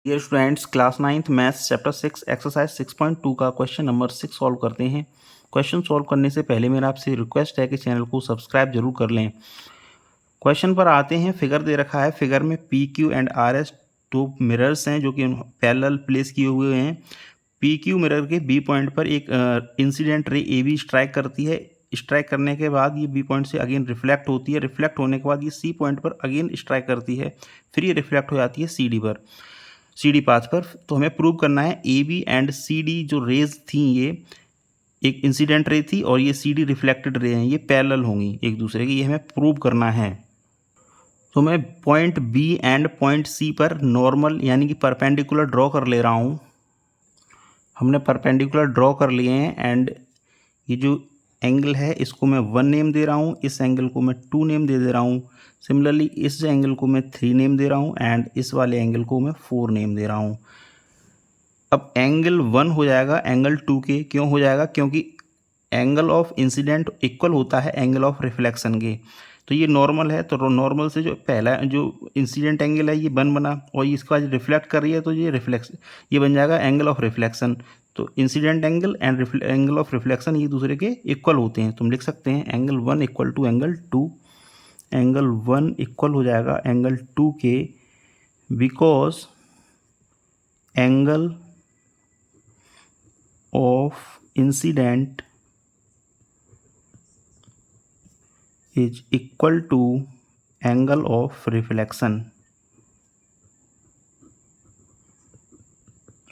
Dear students, class 9th maths chapter 6 exercise 6.2 का question number 6 solve करते हैं। Question solve करने से पहले मेरा आपसे रिक्वेस्ट है कि चैनल को सब्सक्राइब जरूर कर लें। क्वेश्चन पर आते हैं। फिगर दे रखा है। फिगर में P Q and R S दो मिरर्स हैं जो कि पैरेलल प्लेस किए हुए हैं। पी क्यू मिरर के बी पॉइंट पर एक incident ray A B strike करती है। स्ट्राइक करने के बाद ये बी पॉइंट से अगेन रिफ्लेक्ट होती है। रिफ्लेक्ट होने के बाद ये सी पॉइंट पर अगेन स्ट्राइक करती है। फिर ये रिफ्लेक्ट हो जाती है सी डी पर, सी डी पाथ पर। तो हमें प्रूव करना है A B and C D जो रेज थी, ये एक इंसिडेंट रे थी और ये सी डी रिफ्लेक्टेड रे हैं, ये पैरेलल होंगी एक दूसरे की। ये हमें प्रूव करना है। तो मैं point B and point C पर नॉर्मल यानी कि परपेंडिकुलर ड्रॉ कर ले रहा हूँ। हमने परपेंडिकुलर ड्रॉ कर लिए हैं एंड ये जो एंगल है इसको मैं 1 नेम दे रहा हूँ, इस एंगल को मैं 2 नेम दे रहा हूँ। सिमिलरली इस एंगल को मैं 3 नेम दे रहा हूँ एंड इस वाले एंगल को मैं 4 नेम दे रहा हूँ। अब एंगल 1 हो जाएगा एंगल 2 के। क्यों हो जाएगा? क्योंकि एंगल ऑफ इंसिडेंट इक्वल होता है एंगल ऑफ रिफ्लेक्शन के। तो ये नॉर्मल है, तो नॉर्मल से जो पहला जो इंसिडेंट एंगल है ये 1 बना और इसके बाद रिफ्लेक्ट कर रही है तो ये ये बन जाएगा एंगल ऑफ रिफ्लेक्शन। तो incident angle and angle of reflection ये दूसरे के इक्वल होते हैं। तुम लिख सकते हैं angle 1 equal to angle 2। Angle 1 equal हो जाएगा एंगल 2 के, because angle of incident is equal to angle of reflection.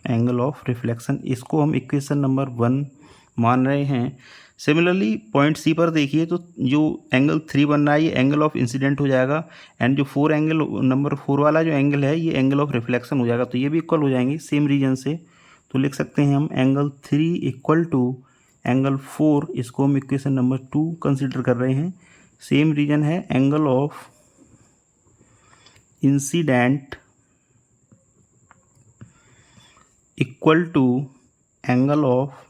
Angle of reflection, इसको हम इक्वेशन नंबर 1 मान रहे हैं। सिमिलरली पॉइंट सी पर देखिए तो जो एंगल 3 बन रहा है ये एंगल ऑफ इंसिडेंट हो जाएगा एंड जो 4 एंगल नंबर 4 वाला जो एंगल है ये एंगल ऑफ रिफ्लेक्शन हो जाएगा। तो ये भी इक्वल हो जाएंगे सेम रीजन से। तो लिख सकते हैं हम एंगल 3 इक्वल टू एंगल 4, इसको हम इक्वेशन नंबर 2 कंसिडर कर रहे हैं। सेम रीजन है angle of incident equal to angle of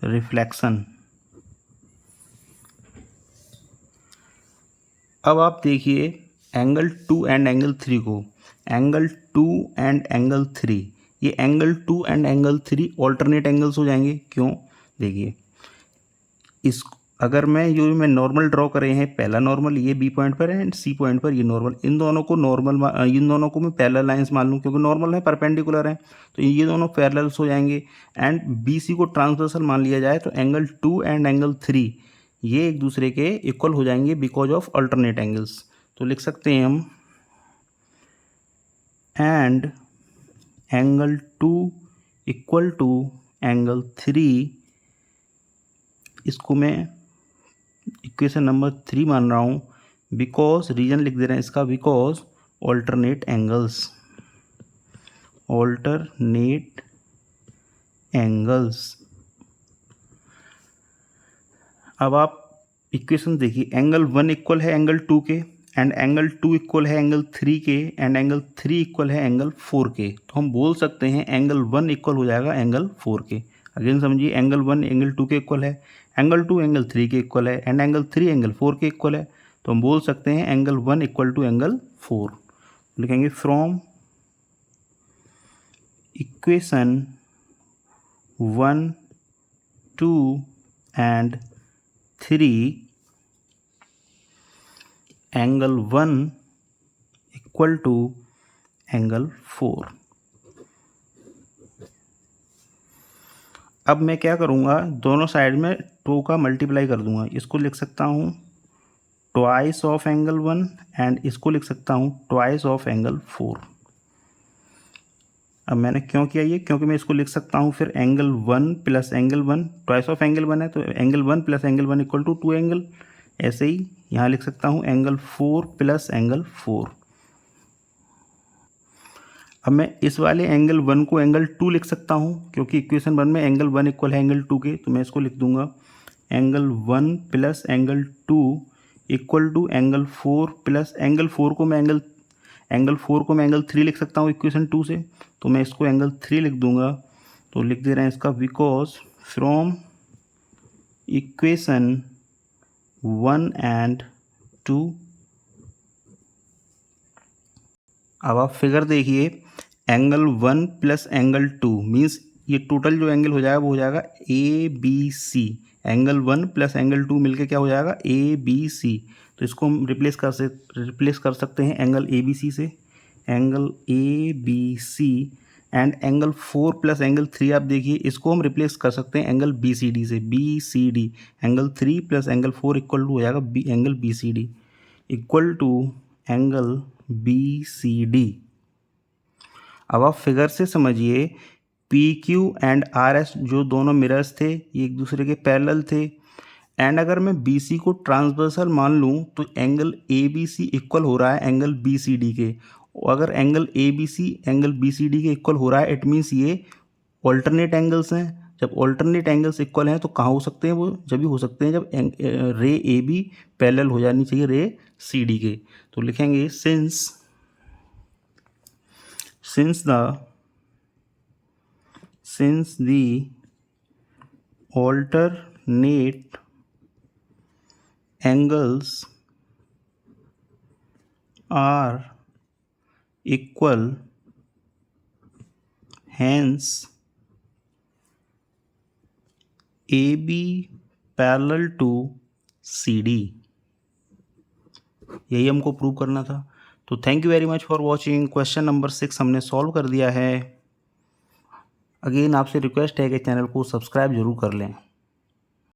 reflection. अब आप देखिए एंगल 2 एंड एंगल 3 को। एंगल 2 एंड एंगल 3, ये angle 2 and angle 3 alternate angles हो जाएंगे। क्यों? देखिए इस अगर मैं नॉर्मल ड्रॉ कर रहे हैं, पहला नॉर्मल ये बी पॉइंट पर है एंड सी पॉइंट पर ये नॉर्मल, इन दोनों को नॉर्मल इन दोनों को मैं पैरेलल लाइंस मान लूँ क्योंकि नॉर्मल है परपेंडिकुलर है। तो ये दोनों पैरेलल्स हो जाएंगे एंड बी सी को ट्रांसवर्सल मान लिया जाए तो एंगल 2 एंड एंगल 3 ये एक दूसरे के इक्वल हो जाएंगे बिकॉज ऑफ अल्टरनेट एंगल्स। तो लिख सकते हैं हम and angle 2 equal to angle 3, इसको मैं इक्वेशन नंबर 3 मान रहा हूँ बिकॉज रीजन लिख दे रहे हैं इसका, because alternate angles, alternate angles. अब आप इक्वेशन देखिए, एंगल 1 इक्वल है एंगल 2 के एंड एंगल 2 इक्वल है एंगल 3 के एंड एंगल 3 इक्वल है एंगल 4 के। तो हम बोल सकते हैं एंगल 1 इक्वल हो जाएगा एंगल 4 के। अगेन समझिए एंगल 1 एंगल 2 के इक्वल है, एंगल 2 एंगल 3 के इक्वल है एंड एंगल 3 एंगल 4 के इक्वल है। तो हम बोल सकते हैं एंगल 1 इक्वल टू एंगल 4। लिखेंगे from equation 1, 2 and 3 angle 1 equal to angle 4। अब मैं क्या करूँगा, दोनों साइड में 2 का मल्टीप्लाई कर दूंगा। इसको लिख सकता हूँ ट्वाइस ऑफ एंगल 1 एंड इसको लिख सकता हूँ ट्वाइस ऑफ एंगल 4। अब मैंने क्यों किया ये? क्योंकि मैं इसको लिख सकता हूँ फिर angle 1 plus angle 1, twice of angle 1 है तो angle 1 plus angle 1 equal to 2 angle. ऐसे ही यहाँ लिख सकता हूँ एंगल 4 प्लस एंगल 4। अब मैं इस वाले एंगल 1 को एंगल 2 लिख सकता हूँ क्योंकि इक्वेशन 1 में एंगल 1 इक्वल है एंगल 2 के। तो मैं इसको लिख दूंगा angle 1 plus angle 2 equal to angle 4 plus angle 4 को मैं एंगल 3 लिख सकता हूँ इक्वेशन 2 से। तो मैं इसको एंगल 3 लिख दूंगा। तो लिख दे रहे हैं इसका बिकॉज फ्रॉम इक्वेशन 1 एंड 2। अब आप फिगर देखिए, एंगल 1 प्लस एंगल 2 मीन्स ये टोटल जो एंगल हो जाएगा वो हो जाएगा A B C. Angle 1 plus angle 2 मिलके क्या हो जाएगा ए बी सी। तो इसको हम रिप्लेस कर सकते हैं एंगल ए बी सी से, angle A B C. And angle 4 plus angle 3 आप देखिए इसको हम रिप्लेस कर सकते हैं एंगल बी सी डी से, B C D. Angle 3 plus angle 4 equal to हो जाएगा angle B C D, equal to angle B C D. अब आप फिगर से समझिए P Q and R S जो दोनों मिरर्स थे ये एक दूसरे के पैरेलल थे। एंड अगर मैं बी सी को ट्रांसवर्सल मान लूँ तो angle A B C equal हो रहा है एंगल बी सी डी के। अगर angle A B C angle B C D के इक्वल हो रहा है इट मीन्स ये ऑल्टरनेट एंगल्स हैं। जब ऑल्टरनेट एंगल्स इक्वल हैं तो कहाँ हो सकते हैं, वो जब भी हो सकते हैं जब रे ए बी पैरेलल हो जानी चाहिए रे सी डी के। तो लिखेंगे since the alternate angles are equal, hence AB parallel to CD। यही हमको प्रूव करना था। तो thank you very much for watching. Question number 6 हमने सॉल्व कर दिया है। अगेन आपसे रिक्वेस्ट है कि चैनल को सब्सक्राइब जरूर कर लें।